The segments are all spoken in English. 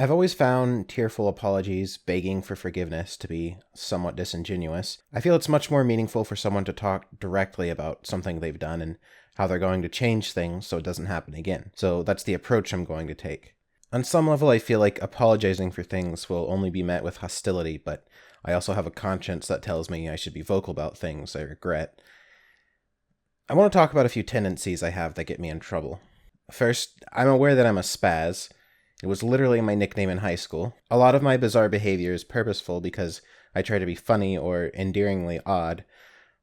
I've always found tearful apologies, begging for forgiveness to be somewhat disingenuous. I feel it's much more meaningful for someone to talk directly about something they've done and how they're going to change things so it doesn't happen again. So that's the approach I'm going to take. On some level, I feel like apologizing for things will only be met with hostility, but I also have a conscience that tells me I should be vocal about things I regret. I want to talk about a few tendencies I have that get me in trouble. First, I'm aware that I'm a spaz. It was literally my nickname in high school. A lot of my bizarre behavior is purposeful because I try to be funny or endearingly odd,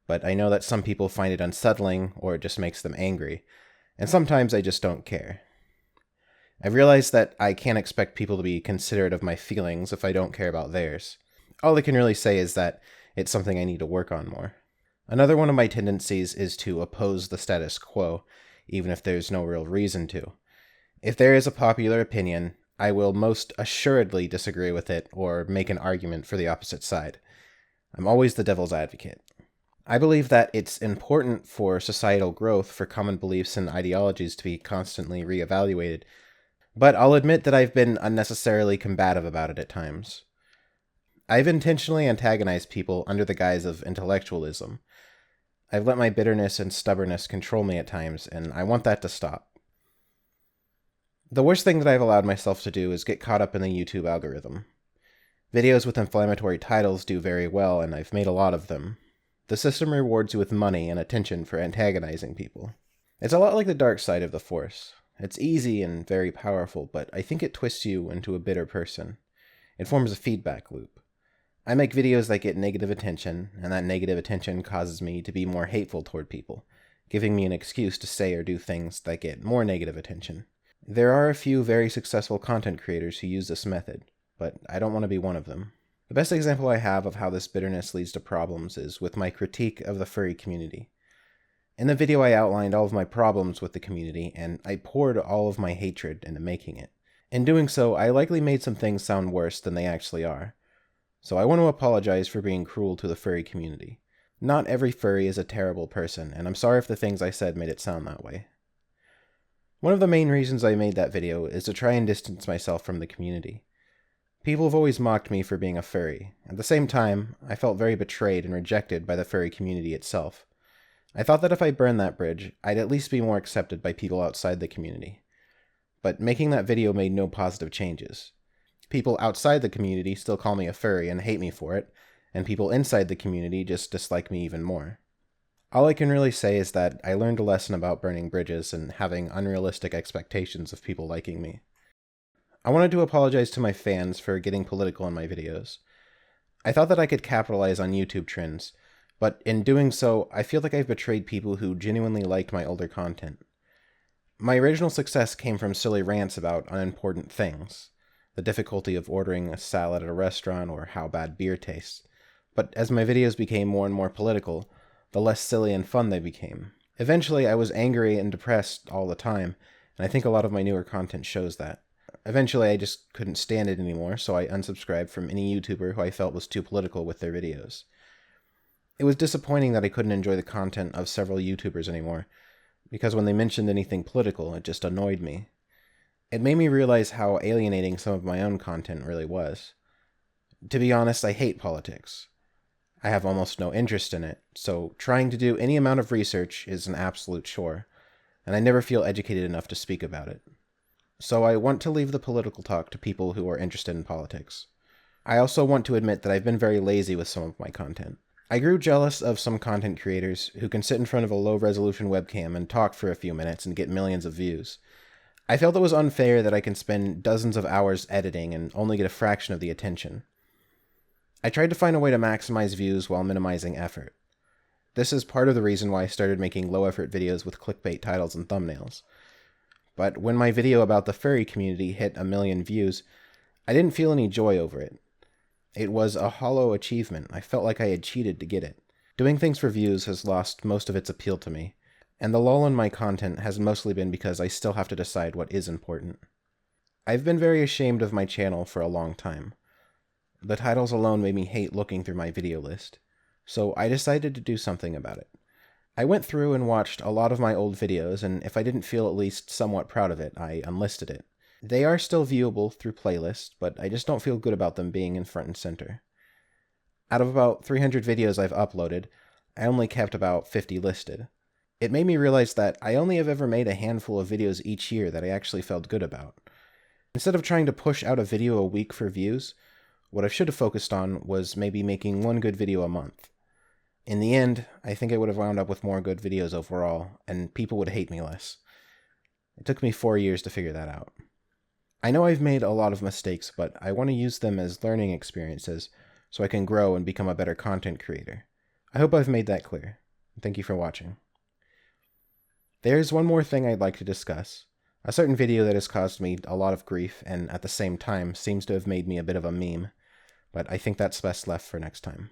but I know that some people find it unsettling or it just makes them angry, and sometimes I just don't care. I've realized that I can't expect people to be considerate of my feelings if I don't care about theirs. All I can really say is that it's something I need to work on more. Another one of my tendencies is to oppose the status quo, even if there's no real reason to. If there is a popular opinion, I will most assuredly disagree with it or make an argument for the opposite side. I'm always the devil's advocate. I believe that it's important for societal growth for common beliefs and ideologies to be constantly reevaluated, but I'll admit that I've been unnecessarily combative about it at times. I've intentionally antagonized people under the guise of intellectualism. I've let my bitterness and stubbornness control me at times, and I want that to stop. The worst thing that I've allowed myself to do is get caught up in the YouTube algorithm. Videos with inflammatory titles do very well, and I've made a lot of them. The system rewards you with money and attention for antagonizing people. It's a lot like the dark side of the Force. It's easy and very powerful, but I think it twists you into a bitter person. It forms a feedback loop. I make videos that get negative attention, and that negative attention causes me to be more hateful toward people, giving me an excuse to say or do things that get more negative attention. There are a few very successful content creators who use this method, but I don't want to be one of them. The best example I have of how this bitterness leads to problems is with my critique of the furry community. In the video I outlined all of my problems with the community, and I poured all of my hatred into making it. In doing so, I likely made some things sound worse than they actually are. So I want to apologize for being cruel to the furry community. Not every furry is a terrible person, and I'm sorry if the things I said made it sound that way. One of the main reasons I made that video is to try and distance myself from the community. People have always mocked me for being a furry. At the same time, I felt very betrayed and rejected by the furry community itself. I thought that if I burned that bridge, I'd at least be more accepted by people outside the community. But making that video made no positive changes. People outside the community still call me a furry and hate me for it, and people inside the community just dislike me even more. All I can really say is that I learned a lesson about burning bridges and having unrealistic expectations of people liking me. I wanted to apologize to my fans for getting political in my videos. I thought that I could capitalize on YouTube trends, but in doing so, I feel like I've betrayed people who genuinely liked my older content. My original success came from silly rants about unimportant things, the difficulty of ordering a salad at a restaurant or how bad beer tastes. But as my videos became more and more political, the less silly and fun they became. Eventually, I was angry and depressed all the time, and I think a lot of my newer content shows that. Eventually, I just couldn't stand it anymore, so I unsubscribed from any YouTuber who I felt was too political with their videos. It was disappointing that I couldn't enjoy the content of several YouTubers anymore, because when they mentioned anything political, it just annoyed me. It made me realize how alienating some of my own content really was. To be honest, I hate politics. I have almost no interest in it, so trying to do any amount of research is an absolute chore, and I never feel educated enough to speak about it. So I want to leave the political talk to people who are interested in politics. I also want to admit that I've been very lazy with some of my content. I grew jealous of some content creators who can sit in front of a low-resolution webcam and talk for a few minutes and get millions of views. I felt it was unfair that I can spend dozens of hours editing and only get a fraction of the attention. I tried to find a way to maximize views while minimizing effort. This is part of the reason why I started making low-effort videos with clickbait titles and thumbnails. But when my video about the furry community hit 1 million views, I didn't feel any joy over it. It was a hollow achievement. I felt like I had cheated to get it. Doing things for views has lost most of its appeal to me, and the lull in my content has mostly been because I still have to decide what is important. I've been very ashamed of my channel for a long time. The titles alone made me hate looking through my video list, so I decided to do something about it. I went through and watched a lot of my old videos, and if I didn't feel at least somewhat proud of it, I unlisted it. They are still viewable through playlists, but I just don't feel good about them being in front and center. Out of about 300 videos I've uploaded, I only kept about 50 listed. It made me realize that I only have ever made a handful of videos each year that I actually felt good about. Instead of trying to push out a video a week for views, what I should have focused on was maybe making one good video a month. In the end, I think I would have wound up with more good videos overall, and people would hate me less. It took me 4 years to figure that out. I know I've made a lot of mistakes, but I want to use them as learning experiences so I can grow and become a better content creator. I hope I've made that clear. Thank you for watching. There's one more thing I'd like to discuss. A certain video that has caused me a lot of grief and at the same time seems to have made me a bit of a meme, but I think that's best left for next time.